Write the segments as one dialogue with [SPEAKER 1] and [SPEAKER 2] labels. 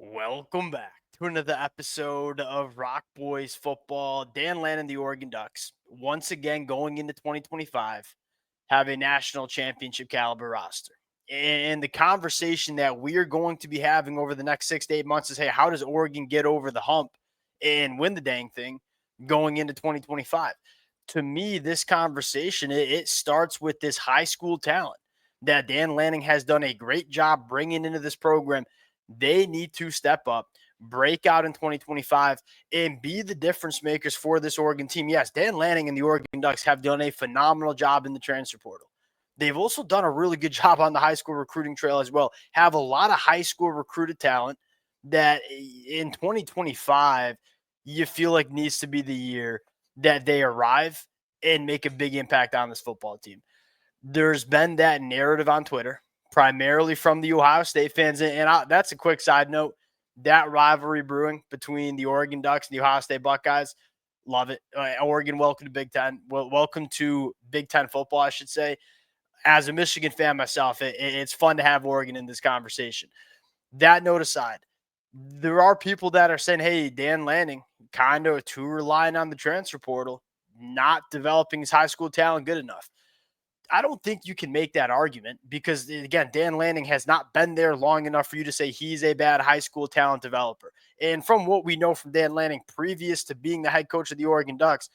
[SPEAKER 1] Welcome back to another episode of Rock Boys Football. Dan Lanning and the Oregon Ducks, once again going into 2025, have a national championship caliber roster. And the conversation that we are going to be having over the next 6 to 8 months is, hey, how does Oregon get over the hump and win the dang thing going into 2025? To me, this conversation, it starts with this high school talent that Dan Lanning has done a great job bringing into this program. They need to step up, break out in 2025, and be the difference makers for this Oregon team. Yes, Dan Lanning and the Oregon Ducks have done a phenomenal job in the transfer portal. They've also done a really good job on the high school recruiting trail as well. Have a lot of high school recruited talent that in 2025, you feel like needs to be the year that they arrive and make a big impact on this football team. There's been that narrative on Twitter, primarily from the Ohio State fans. And that's a quick side note. That rivalry brewing between the Oregon Ducks and the Ohio State Buckeyes, love it. Oregon, welcome to Big Ten. Welcome to Big Ten football, I should say. As a Michigan fan myself, it's fun to have Oregon in this conversation. That note aside, there are people that are saying, hey, Dan Lanning, kind of too relying on the transfer portal, not developing his high school talent good enough. I don't think you can make that argument because, again, Dan Lanning has not been there long enough for you to say he's a bad high school talent developer. And from what we know from Dan Lanning previous to being the head coach of the Oregon Ducks,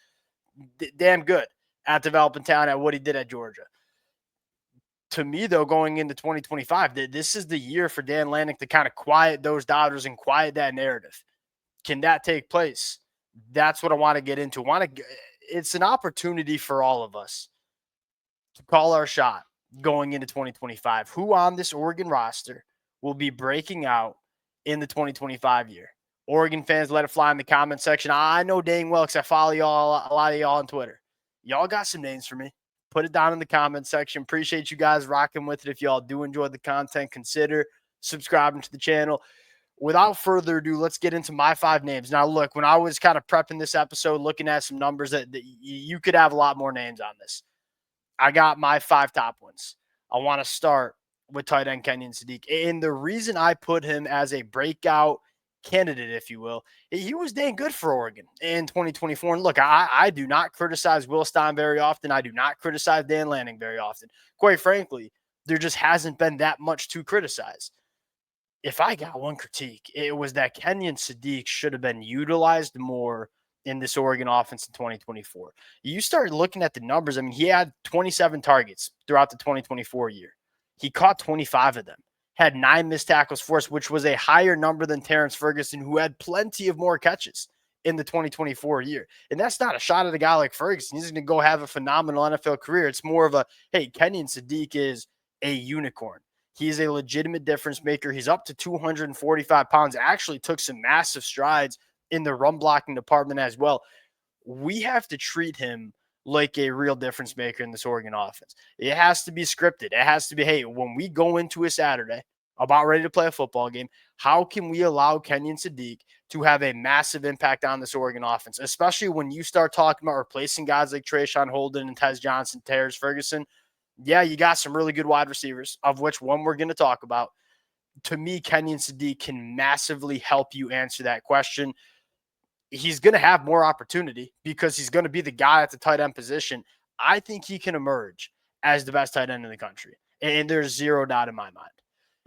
[SPEAKER 1] damn good at developing talent at what he did at Georgia. To me, though, going into 2025, this is the year for Dan Lanning to kind of quiet those doubters and quiet that narrative. Can that take place? That's what I want to get into. It's an opportunity for all of us to call our shot going into 2025. Who on this Oregon roster will be breaking out in the 2025 year? Oregon fans, let it fly in the comment section. I know dang well because I follow y'all, a lot of y'all on Twitter. Y'all got some names for me. Put it down in the comment section. Appreciate you guys rocking with it. If y'all do enjoy the content, consider subscribing to the channel. Without further ado, let's get into my 5 names. Now, look, when I was kind of prepping this episode, looking at some numbers that you could have a lot more names on this. I got my 5 top ones. I want to start with tight end Kenyon Sadiq. And the reason I put him as a breakout candidate, if you will, he was dang good for Oregon in 2024. And look, I do not criticize Will Stein very often. I do not criticize Dan Lanning very often. Quite frankly, there just hasn't been that much to criticize. If I got one critique, it was that Kenyon Sadiq should have been utilized more in this Oregon offense in 2024. You start looking at the numbers. I mean, he had 27 targets throughout the 2024 year. He caught 25 of them, had 9 missed tackles forced, which was a higher number than Terrence Ferguson, who had plenty of more catches in the 2024 year. And that's not a shot at a guy like Ferguson. He's going to go have a phenomenal NFL career. It's more of a, hey, Kenyon Sadiq is a unicorn. He's a legitimate difference maker. He's up to 245 pounds, actually took some massive strides in the run blocking department as well. We have to treat him like a real difference maker in this Oregon offense. It has to be scripted. It has to be, hey, when we go into a Saturday about ready to play a football game, how can we allow Kenyon Sadiq to have a massive impact on this Oregon offense, especially when you start talking about replacing guys like Trayshawn Holden and Tez Johnson, Terrence Ferguson. Yeah, you got some really good wide receivers, of which one we're going to talk about. To me, Kenyon Sadiq can massively help you answer that question. He's going to have more opportunity because he's going to be the guy at the tight end position. I think he can emerge as the best tight end in the country. And there's zero doubt in my mind.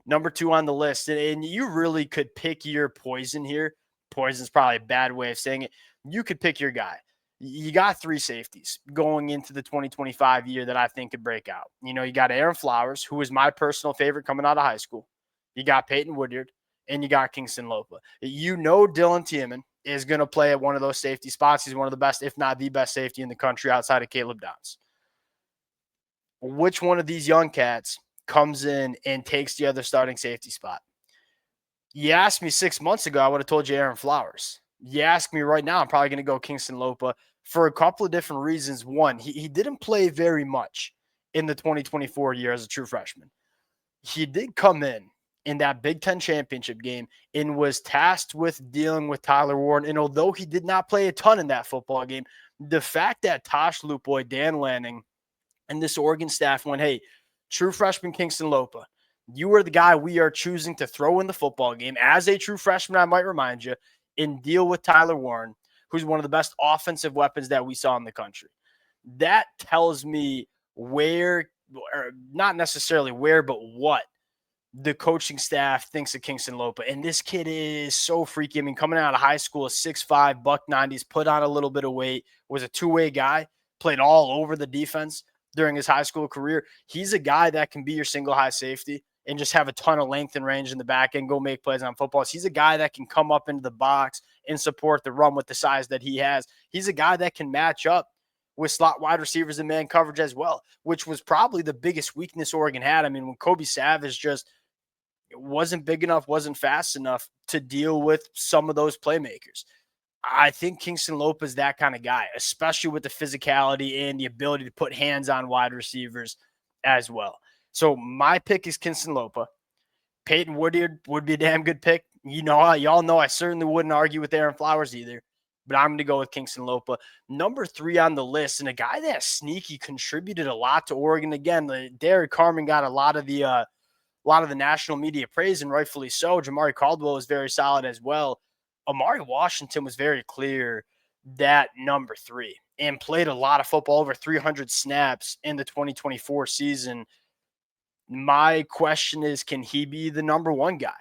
[SPEAKER 1] Number 2 on the list, and you really could pick your poison here. Poison's probably a bad way of saying it. You could pick your guy. You got 3 safeties going into the 2025 year that I think could break out. You know, you got Aaron Flowers, who is my personal favorite coming out of high school. You got Peyton Woodyard, and you got Kingston Lopa. You know Dylan Tiemann is going to play at one of those safety spots. He's one of the best, if not the best safety in the country outside of Caleb Downs. Which one of these young cats comes in and takes the other starting safety spot? You asked me 6 months ago, I would have told you Aaron Flowers. You ask me right now, I'm probably going to go Kingston Lopa for a couple of different reasons. One, he didn't play very much in the 2024 year as a true freshman. He did come in that Big Ten championship game and was tasked with dealing with Tyler Warren. And although he did not play a ton in that football game, the fact that Tosh Lupoy, Dan Lanning, and this Oregon staff went, hey, true freshman Kingston Lopa, You are the guy we are choosing to throw in the football game as a true freshman, I might remind you, and deal with Tyler Warren, who's one of the best offensive weapons that we saw in the country. That tells me where, or not necessarily where, but what the coaching staff thinks of Kingston Lopa. And this kid is so freaky. I mean, coming out of high school, 6'5", buck 90s, put on a little bit of weight, was a two-way guy, played all over the defense during his high school career. He's a guy that can be your single high safety and just have a ton of length and range in the back end, go make plays on footballs. He's a guy that can come up into the box and support the run with the size that he has. He's a guy that can match up with slot wide receivers and man coverage as well, which was probably the biggest weakness Oregon had. I mean, when Kobe Savage just wasn't big enough, wasn't fast enough to deal with some of those playmakers. I think Kingston Lopa is that kind of guy, especially with the physicality and the ability to put hands on wide receivers as well. So my pick is Kingston Lopa. Peyton Woodyard would be a damn good pick. You know, y'all know I certainly wouldn't argue with Aaron Flowers either, but I'm going to go with Kingston Lopa. Number 3 on the list, and a guy that sneaky contributed a lot to Oregon. Again, Derek Carmen got a lot of the national media praise, and rightfully so. Jamari Caldwell was very solid as well. Amari Washington was very clear that number 3 and played a lot of football, over 300 snaps in the 2024 season. My question is, can he be the number 1 guy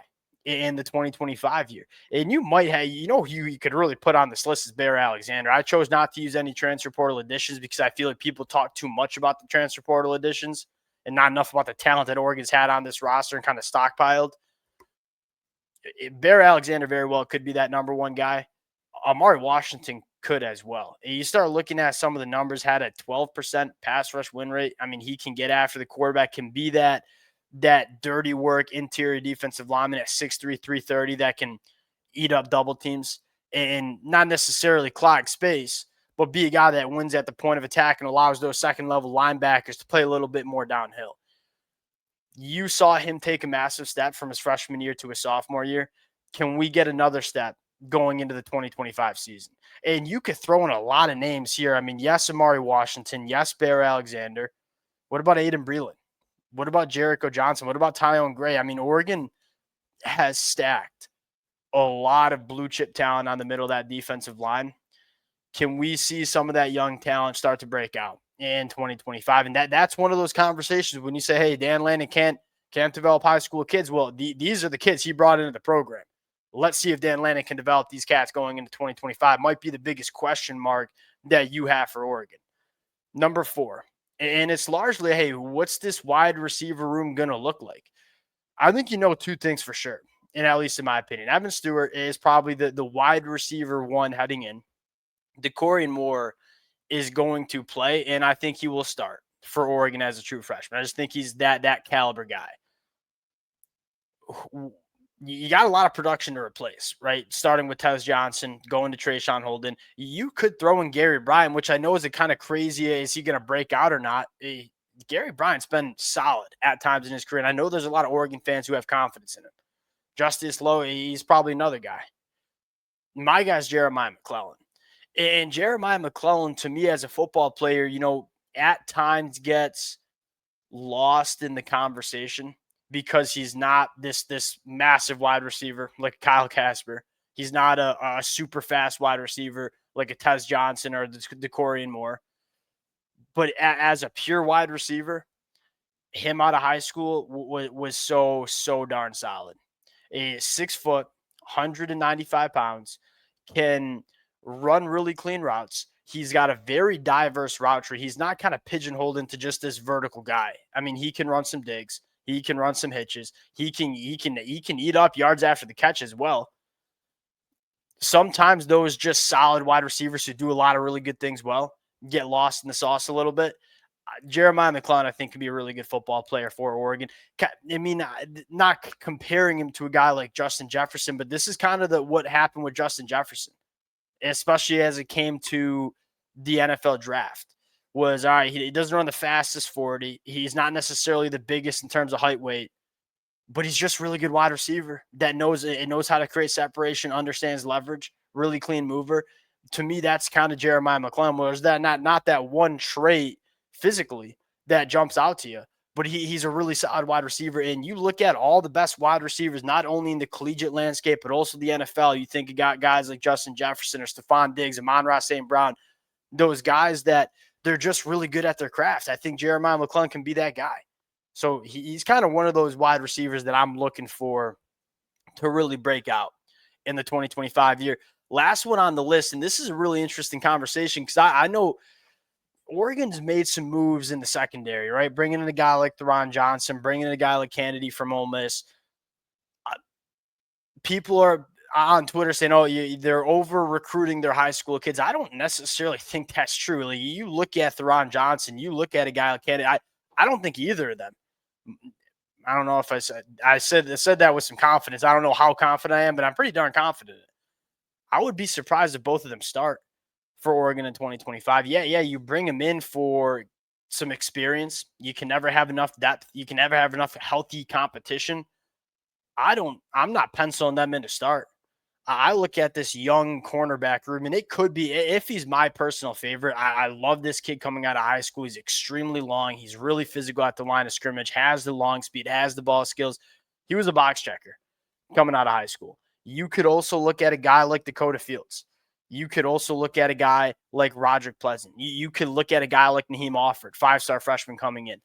[SPEAKER 1] in the 2025 year? And you might have, who you could really put on this list is Bear Alexander. I chose not to use any transfer portal additions because I feel like people talk too much about the transfer portal additions and not enough about the talent that Oregon's had on this roster and kind of stockpiled. Bear Alexander very well could be that number 1 guy. Amari Washington could as well. You start looking at some of the numbers, had a 12% pass rush win rate. I mean, he can get after the quarterback, can be that dirty work interior defensive lineman at 6'3", 330 that can eat up double teams and not necessarily clog space, but be a guy that wins at the point of attack and allows those second-level linebackers to play a little bit more downhill. You saw him take a massive step from his freshman year to his sophomore year. Can we get another step going into the 2025 season? And you could throw in a lot of names here. I mean, yes, Amari Washington. Yes, Bear Alexander. What about Aiden Breland? What about Jericho Johnson? What about Tyon Gray? I mean, Oregon has stacked a lot of blue chip talent on the middle of that defensive line. Can we see some of that young talent start to break out in 2025? And that's one of those conversations when you say, hey, Dan Lanning can't develop high school kids. Well, these are the kids he brought into the program. Let's see if Dan Lanning can develop these cats going into 2025. Might be the biggest question mark that you have for Oregon. Number 4, and it's largely, hey, what's this wide receiver room going to look like? I think 2 things for sure, and at least in my opinion. Evan Stewart is probably the wide receiver 1 heading in. DeCorian Moore is going to play, and I think he will start for Oregon as a true freshman. I just think he's that caliber guy. You got a lot of production to replace, right? Starting with Tez Johnson, going to Trayshawn Holden. You could throw in Gary Bryant, which I know is a kind of crazy. Is he going to break out or not? Gary Bryant's been solid at times in his career, and I know there's a lot of Oregon fans who have confidence in him. Justice Lowe, he's probably another guy. My guy's Jeremiah McClellan. And Jeremiah McClellan, to me as a football player, at times gets lost in the conversation because he's not this massive wide receiver like Kyle Casper. He's not a super fast wide receiver like a Tez Johnson or DeCorian Moore. But as a pure wide receiver, him out of high school was so darn solid. A 6 foot, 195 pounds, can run really clean routes. He's got a very diverse route tree. He's not kind of pigeonholed into just this vertical guy. I mean, he can run some digs. He can run some hitches. He can eat up yards after the catch as well. Sometimes those just solid wide receivers who do a lot of really good things well get lost in the sauce a little bit. Jeremiah McClellan, I think, can be a really good football player for Oregon. I mean, not comparing him to a guy like Justin Jefferson, but this is kind of what happened with Justin Jefferson, especially as it came to the NFL draft. Was, all right, he doesn't run the fastest 40. He's not necessarily the biggest in terms of height, weight, but he's just really good wide receiver that knows how to create separation, understands leverage, really clean mover. To me, that's kind of Jeremiah McClellan. Was that not that one trait physically that jumps out to you, but he's a really solid wide receiver. And you look at all the best wide receivers, not only in the collegiate landscape, but also the NFL. You think you got guys like Justin Jefferson or Stephon Diggs and Amon-Ra St. Brown, those guys that they're just really good at their craft. I think Jeremiah McClellan can be that guy. So he's kind of one of those wide receivers that I'm looking for to really break out in the 2025 year. Last one on the list, and this is a really interesting conversation because I know Oregon's made some moves in the secondary, right? Bringing in a guy like Theron Johnson, bringing in a guy like Kennedy from Ole Miss. People are on Twitter saying, "Oh, they're over recruiting their high school kids." I don't necessarily think that's true. Like, you look at Theron Johnson, you look at a guy like Kennedy. I don't think either of them. I don't know if I said that with some confidence. I don't know how confident I am, but I'm pretty darn confident. I would be surprised if both of them start for Oregon in 2025. Yeah, you bring them in for some experience. You can never have enough depth. You can never have enough healthy competition. I'm not penciling them in to start. I look at this young cornerback room, and it could be, if he's my personal favorite, I love this kid coming out of high school. He's extremely long. He's really physical at the line of scrimmage, has the long speed, has the ball skills. He was a box checker coming out of high school. You could also look at a guy like Dakota Fields. You could also look at a guy like Roderick Pleasant. You could look at a guy like Naheem Offord, 5-star freshman coming in.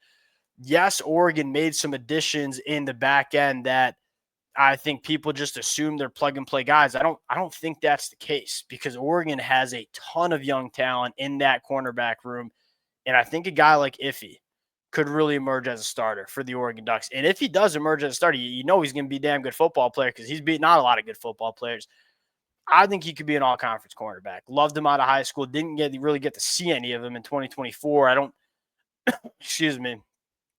[SPEAKER 1] Yes, Oregon made some additions in the back end that I think people just assume they're plug and play guys. I don't think that's the case because Oregon has a ton of young talent in that cornerback room. And I think a guy like Iffy could really emerge as a starter for the Oregon Ducks. And if he does emerge as a starter, you know he's going to be a damn good football player because he's beaten out a lot of good football players. I think he could be an all-conference cornerback. Loved him out of high school. Didn't really get to see any of him in 2024. Excuse me.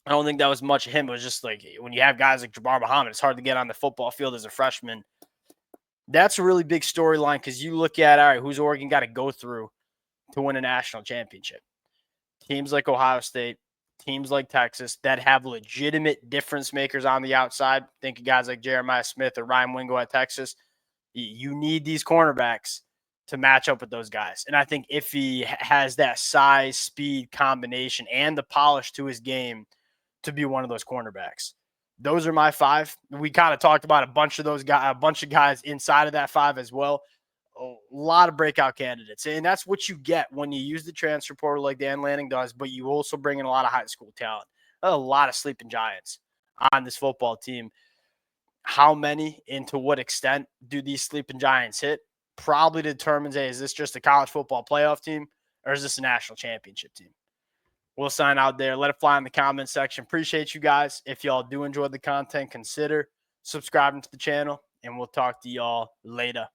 [SPEAKER 1] I don't think that was much of him. It was just like when you have guys like Jabbar Muhammad, it's hard to get on the football field as a freshman. That's a really big storyline because you look at, all right, who's Oregon got to go through to win a national championship? Teams like Ohio State, teams like Texas that have legitimate difference makers on the outside. Think of guys like Jeremiah Smith or Ryan Wingo at Texas. You need these cornerbacks to match up with those guys. And I think if he has that size, speed combination and the polish to his game to be one of those cornerbacks. Those are my 5. We kind of talked about a bunch of guys inside of that 5 as well. A lot of breakout candidates. And that's what you get when you use the transfer portal like Dan Lanning does, but you also bring in a lot of high school talent. A lot of sleeping giants on this football team. How many and to what extent do these sleeping giants hit probably determines, hey, is this just a college football playoff team or is this a national championship team? We'll sign out there. Let it fly in the comment section. Appreciate you guys. If y'all do enjoy the content, consider subscribing to the channel, and we'll talk to y'all later.